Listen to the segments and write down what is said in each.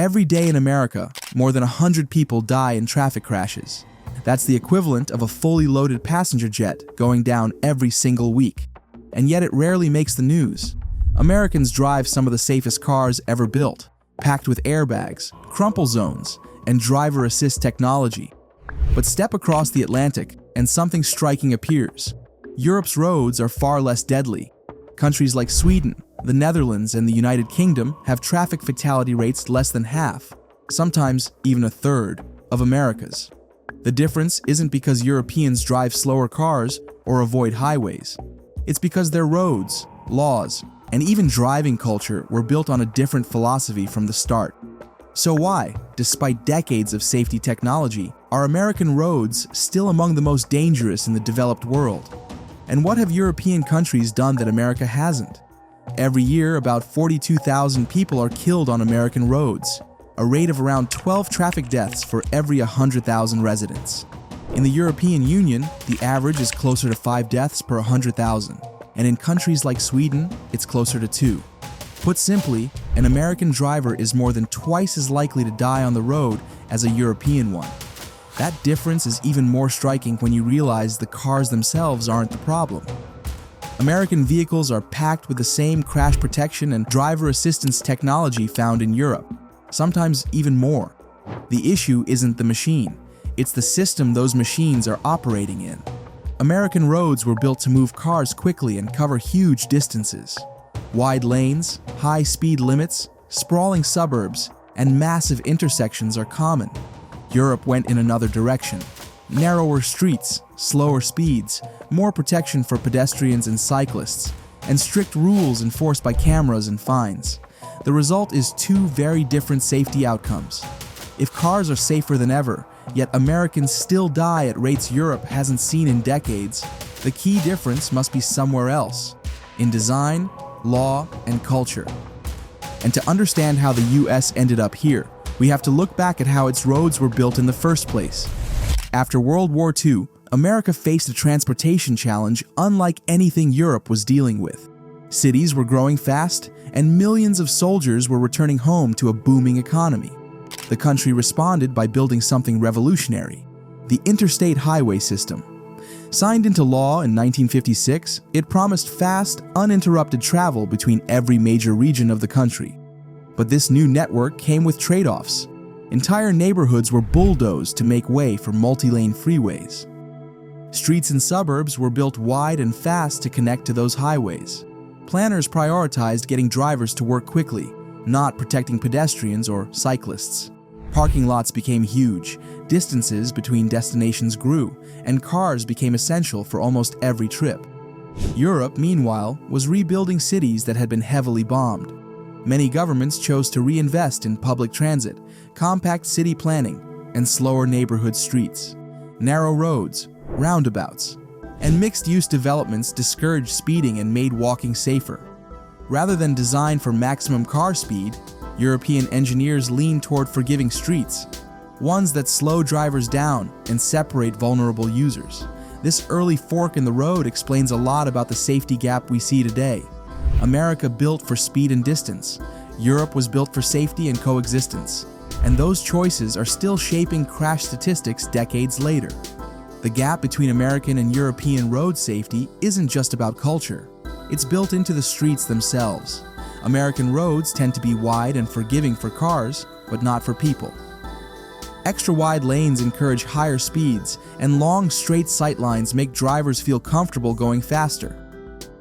Every day in America, more than 100 people die in traffic crashes. That's the equivalent of a fully loaded passenger jet going down every single week. And yet it rarely makes the news. Americans drive some of the safest cars ever built, packed with airbags, crumple zones, and driver assist technology. But step across the Atlantic and something striking appears. Europe's roads are far less deadly. Countries like Sweden, the Netherlands, and the United Kingdom have traffic fatality rates less than half, sometimes even a third, of America's. The difference isn't because Europeans drive slower cars or avoid highways. It's because their roads, laws, and even driving culture were built on a different philosophy from the start. So why, despite decades of safety technology, are American roads still among the most dangerous in the developed world? And what have European countries done that America hasn't? Every year, about 42,000 people are killed on American roads, a rate of around 12 traffic deaths for every 100,000 residents. In the European Union, the average is closer to 5 deaths per 100,000, and in countries like Sweden, it's closer to 2. Put simply, an American driver is more than twice as likely to die on the road as a European one. That difference is even more striking when you realize the cars themselves aren't the problem. American vehicles are packed with the same crash protection and driver assistance technology found in Europe, sometimes even more. The issue isn't the machine, it's the system those machines are operating in. American roads were built to move cars quickly and cover huge distances. Wide lanes, high speed limits, sprawling suburbs, and massive intersections are common. Europe went in another direction. Narrower streets, slower speeds, more protection for pedestrians and cyclists, and strict rules enforced by cameras and fines. The result is two very different safety outcomes. If cars are safer than ever, yet Americans still die at rates Europe hasn't seen in decades, the key difference must be somewhere else, in design, law, and culture. And to understand how the US ended up here, we have to look back at how its roads were built in the first place. After World War II, America faced a transportation challenge unlike anything Europe was dealing with. Cities were growing fast, and millions of soldiers were returning home to a booming economy. The country responded by building something revolutionary, the interstate highway system. Signed into law in 1956, it promised fast, uninterrupted travel between every major region of the country. But this new network came with trade-offs. Entire neighborhoods were bulldozed to make way for multi-lane freeways. Streets and suburbs were built wide and fast to connect to those highways. Planners prioritized getting drivers to work quickly, not protecting pedestrians or cyclists. Parking lots became huge, distances between destinations grew, and cars became essential for almost every trip. Europe, meanwhile, was rebuilding cities that had been heavily bombed. Many governments chose to reinvest in public transit, compact city planning, and slower neighborhood streets. Narrow roads, roundabouts, and mixed-use developments discouraged speeding and made walking safer. Rather than design for maximum car speed, European engineers leaned toward forgiving streets, ones that slow drivers down and separate vulnerable users. This early fork in the road explains a lot about the safety gap we see today. America built for speed and distance. Europe was built for safety and coexistence. And those choices are still shaping crash statistics decades later. The gap between American and European road safety isn't just about culture. It's built into the streets themselves. American roads tend to be wide and forgiving for cars, but not for people. Extra wide lanes encourage higher speeds, and long straight sightlines make drivers feel comfortable going faster.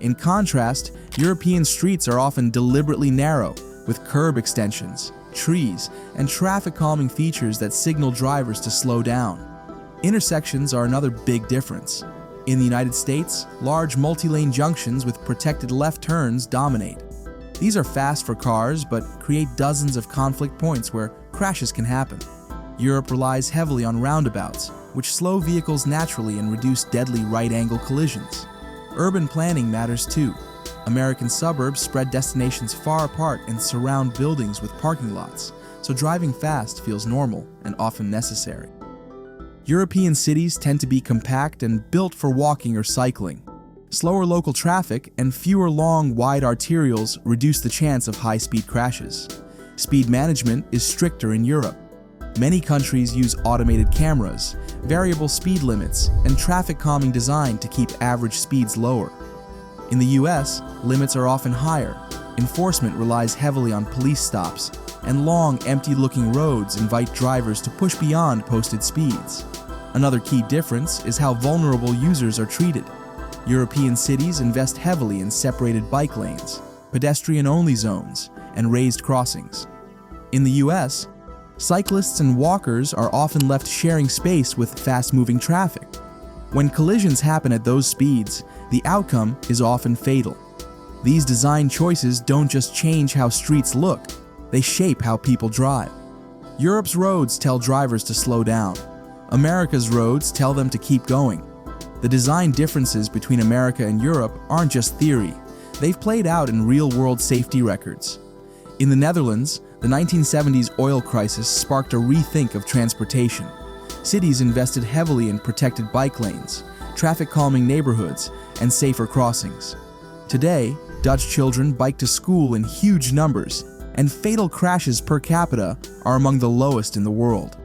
In contrast, European streets are often deliberately narrow, with curb extensions, trees, and traffic-calming features that signal drivers to slow down. Intersections are another big difference. In the United States, large multi-lane junctions with protected left turns dominate. These are fast for cars, but create dozens of conflict points where crashes can happen. Europe relies heavily on roundabouts, which slow vehicles naturally and reduce deadly right-angle collisions. Urban planning matters too. American suburbs spread destinations far apart and surround buildings with parking lots, so driving fast feels normal and often necessary. European cities tend to be compact and built for walking or cycling. Slower local traffic and fewer long, wide arterials reduce the chance of high-speed crashes. Speed management is stricter in Europe. Many countries use automated cameras, variable speed limits, and traffic calming design to keep average speeds lower. In the US, limits are often higher. Enforcement relies heavily on police stops, and long, empty-looking roads invite drivers to push beyond posted speeds. Another key difference is how vulnerable users are treated. European cities invest heavily in separated bike lanes, pedestrian-only zones, and raised crossings. In the US, cyclists and walkers are often left sharing space with fast-moving traffic. When collisions happen at those speeds, the outcome is often fatal. These design choices don't just change how streets look, they shape how people drive. Europe's roads tell drivers to slow down. America's roads tell them to keep going. The design differences between America and Europe aren't just theory. They've played out in real-world safety records. In the Netherlands, the 1970s oil crisis sparked a rethink of transportation. Cities invested heavily in protected bike lanes, traffic-calming neighborhoods, and safer crossings. Today, Dutch children bike to school in huge numbers, and fatal crashes per capita are among the lowest in the world.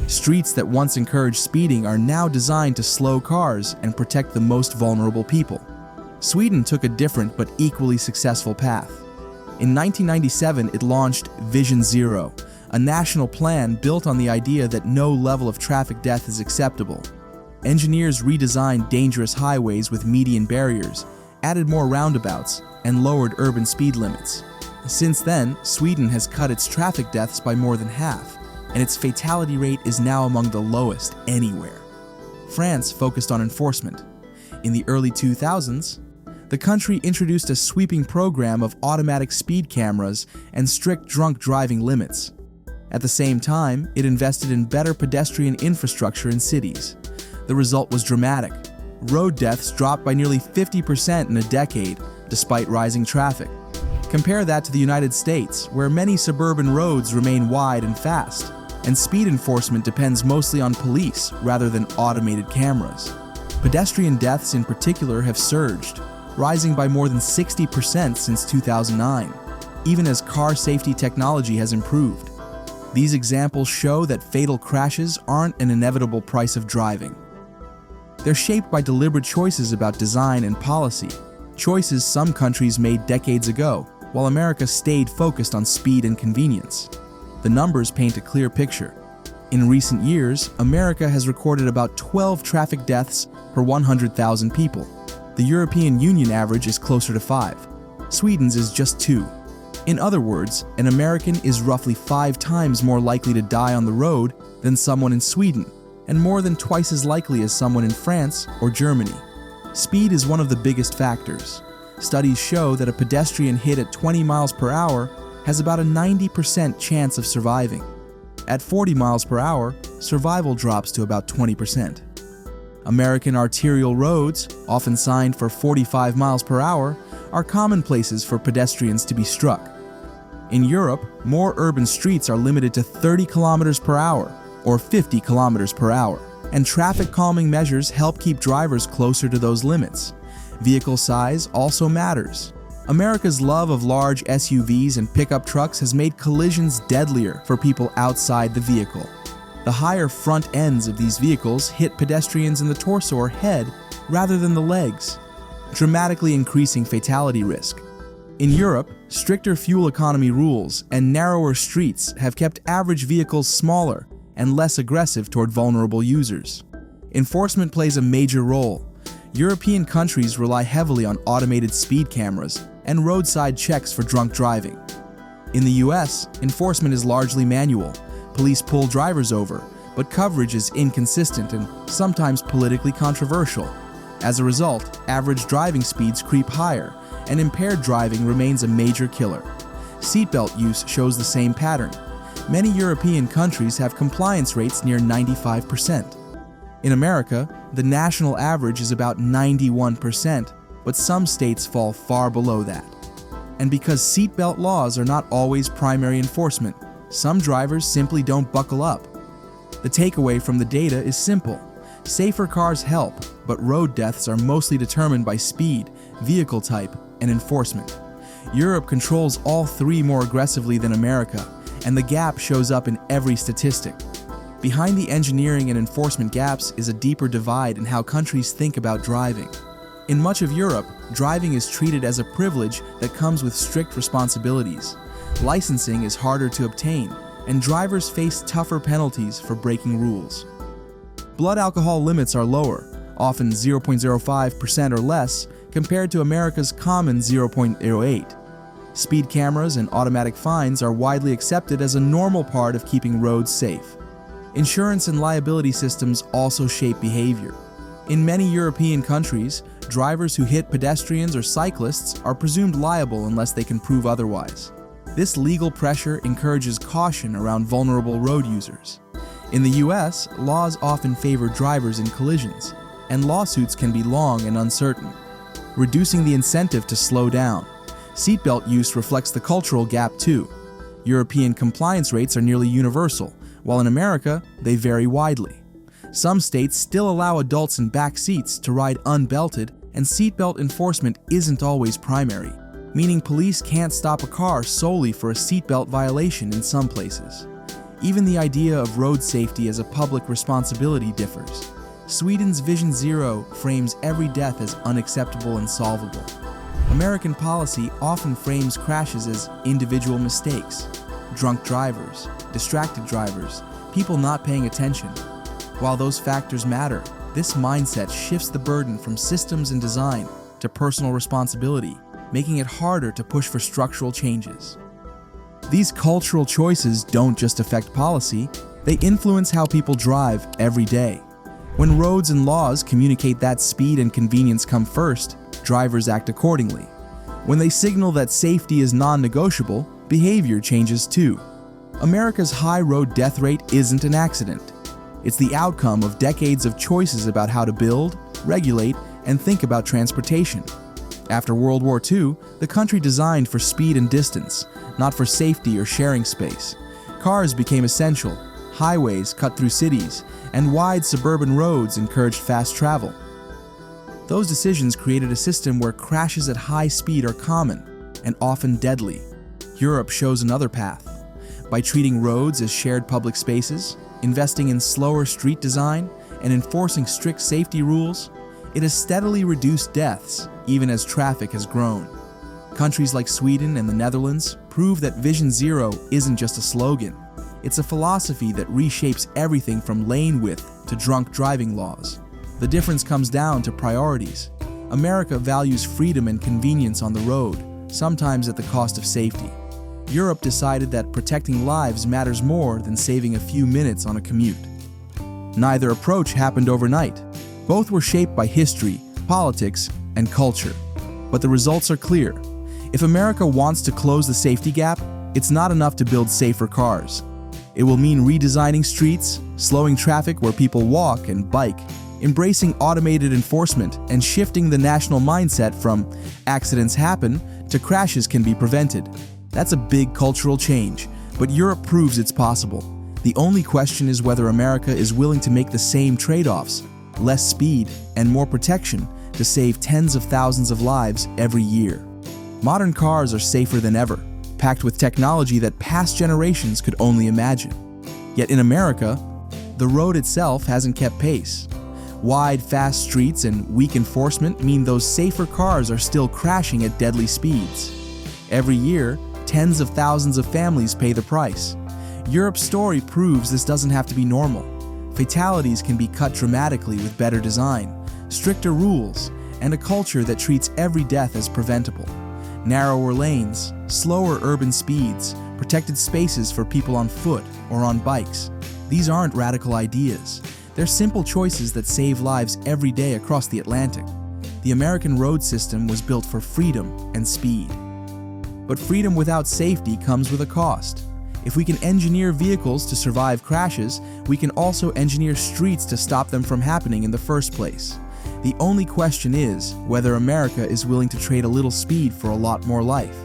Streets that once encouraged speeding are now designed to slow cars and protect the most vulnerable people. Sweden took a different but equally successful path. In 1997, it launched Vision Zero, a national plan built on the idea that no level of traffic death is acceptable. Engineers redesigned dangerous highways with median barriers, added more roundabouts, and lowered urban speed limits. Since then, Sweden has cut its traffic deaths by more than half, and its fatality rate is now among the lowest anywhere. France focused on enforcement. In the early 2000s, the country introduced a sweeping program of automatic speed cameras and strict drunk driving limits. At the same time, it invested in better pedestrian infrastructure in cities. The result was dramatic. Road deaths dropped by nearly 50% in a decade, despite rising traffic. Compare that to the United States, where many suburban roads remain wide and fast, and speed enforcement depends mostly on police rather than automated cameras. Pedestrian deaths in particular have surged, rising by more than 60% since 2009, even as car safety technology has improved. These examples show that fatal crashes aren't an inevitable price of driving. They're shaped by deliberate choices about design and policy, choices some countries made decades ago, while America stayed focused on speed and convenience. The numbers paint a clear picture. In recent years, America has recorded about 12 traffic deaths per 100,000 people. The European Union average is closer to 5. Sweden's is just 2. In other words, an American is roughly 5 times more likely to die on the road than someone in Sweden, and more than twice as likely as someone in France or Germany. Speed is one of the biggest factors. Studies show that a pedestrian hit at 20 miles per hour has about a 90% chance of surviving. At 40 miles per hour, survival drops to about 20%. American arterial roads, often signed for 45 miles per hour, are common places for pedestrians to be struck. In Europe, more urban streets are limited to 30 kilometers per hour or 50 kilometers per hour, and traffic calming measures help keep drivers closer to those limits. Vehicle size also matters. America's love of large SUVs and pickup trucks has made collisions deadlier for people outside the vehicle. The higher front ends of these vehicles hit pedestrians in the torso or head rather than the legs, dramatically increasing fatality risk. In Europe, stricter fuel economy rules and narrower streets have kept average vehicles smaller and less aggressive toward vulnerable users. Enforcement plays a major role. European countries rely heavily on automated speed cameras and roadside checks for drunk driving. In the US, enforcement is largely manual. Police pull drivers over, but coverage is inconsistent and sometimes politically controversial. As a result, average driving speeds creep higher, and impaired driving remains a major killer. Seatbelt use shows the same pattern. Many European countries have compliance rates near 95%. In America, the national average is about 91%, but some states fall far below that. And because seatbelt laws are not always primary enforcement, some drivers simply don't buckle up. The takeaway from the data is simple. Safer cars help, but road deaths are mostly determined by speed, vehicle type, and enforcement. Europe controls all three more aggressively than America, and the gap shows up in every statistic. Behind the engineering and enforcement gaps is a deeper divide in how countries think about driving. In much of Europe, driving is treated as a privilege that comes with strict responsibilities. Licensing is harder to obtain, and drivers face tougher penalties for breaking rules. Blood alcohol limits are lower, often 0.05% or less, compared to America's common 0.08. Speed cameras and automatic fines are widely accepted as a normal part of keeping roads safe. Insurance and liability systems also shape behavior. In many European countries, drivers who hit pedestrians or cyclists are presumed liable unless they can prove otherwise. This legal pressure encourages caution around vulnerable road users. In the US, laws often favor drivers in collisions, and lawsuits can be long and uncertain, reducing the incentive to slow down. Seatbelt use reflects the cultural gap too. European compliance rates are nearly universal, while in America, they vary widely. Some states still allow adults in back seats to ride unbelted, and seatbelt enforcement isn't always primary, meaning police can't stop a car solely for a seatbelt violation in some places. Even the idea of road safety as a public responsibility differs. Sweden's Vision Zero frames every death as unacceptable and solvable. American policy often frames crashes as individual mistakes, drunk drivers, distracted drivers, people not paying attention. While those factors matter, this mindset shifts the burden from systems and design to personal responsibility, making it harder to push for structural changes. These cultural choices don't just affect policy, they influence how people drive every day. When roads and laws communicate that speed and convenience come first, drivers act accordingly. When they signal that safety is non-negotiable, behavior changes too. America's high road death rate isn't an accident. It's the outcome of decades of choices about how to build, regulate, and think about transportation. After World War II, the country designed for speed and distance, not for safety or sharing space. Cars became essential, highways cut through cities, and wide suburban roads encouraged fast travel. Those decisions created a system where crashes at high speed are common and often deadly. Europe shows another path. By treating roads as shared public spaces, investing in slower street design, and enforcing strict safety rules, it has steadily reduced deaths, even as traffic has grown. Countries like Sweden and the Netherlands prove that Vision Zero isn't just a slogan. It's a philosophy that reshapes everything from lane width to drunk driving laws. The difference comes down to priorities. America values freedom and convenience on the road, sometimes at the cost of safety. Europe decided that protecting lives matters more than saving a few minutes on a commute. Neither approach happened overnight. Both were shaped by history, politics, and culture. But the results are clear. If America wants to close the safety gap, it's not enough to build safer cars. It will mean redesigning streets, slowing traffic where people walk and bike, embracing automated enforcement, and shifting the national mindset from accidents happen to crashes can be prevented. That's a big cultural change, but Europe proves it's possible. The only question is whether America is willing to make the same trade-offs, less speed and more protection, to save tens of thousands of lives every year. Modern cars are safer than ever, packed with technology that past generations could only imagine. Yet in America, the road itself hasn't kept pace. Wide, fast streets and weak enforcement mean those safer cars are still crashing at deadly speeds. Every year, tens of thousands of families pay the price. Europe's story proves this doesn't have to be normal. Fatalities can be cut dramatically with better design, stricter rules, and a culture that treats every death as preventable. Narrower lanes, slower urban speeds, protected spaces for people on foot or on bikes. These aren't radical ideas. They're simple choices that save lives every day across the Atlantic. The American road system was built for freedom and speed. But freedom without safety comes with a cost. If we can engineer vehicles to survive crashes, we can also engineer streets to stop them from happening in the first place. The only question is whether America is willing to trade a little speed for a lot more life.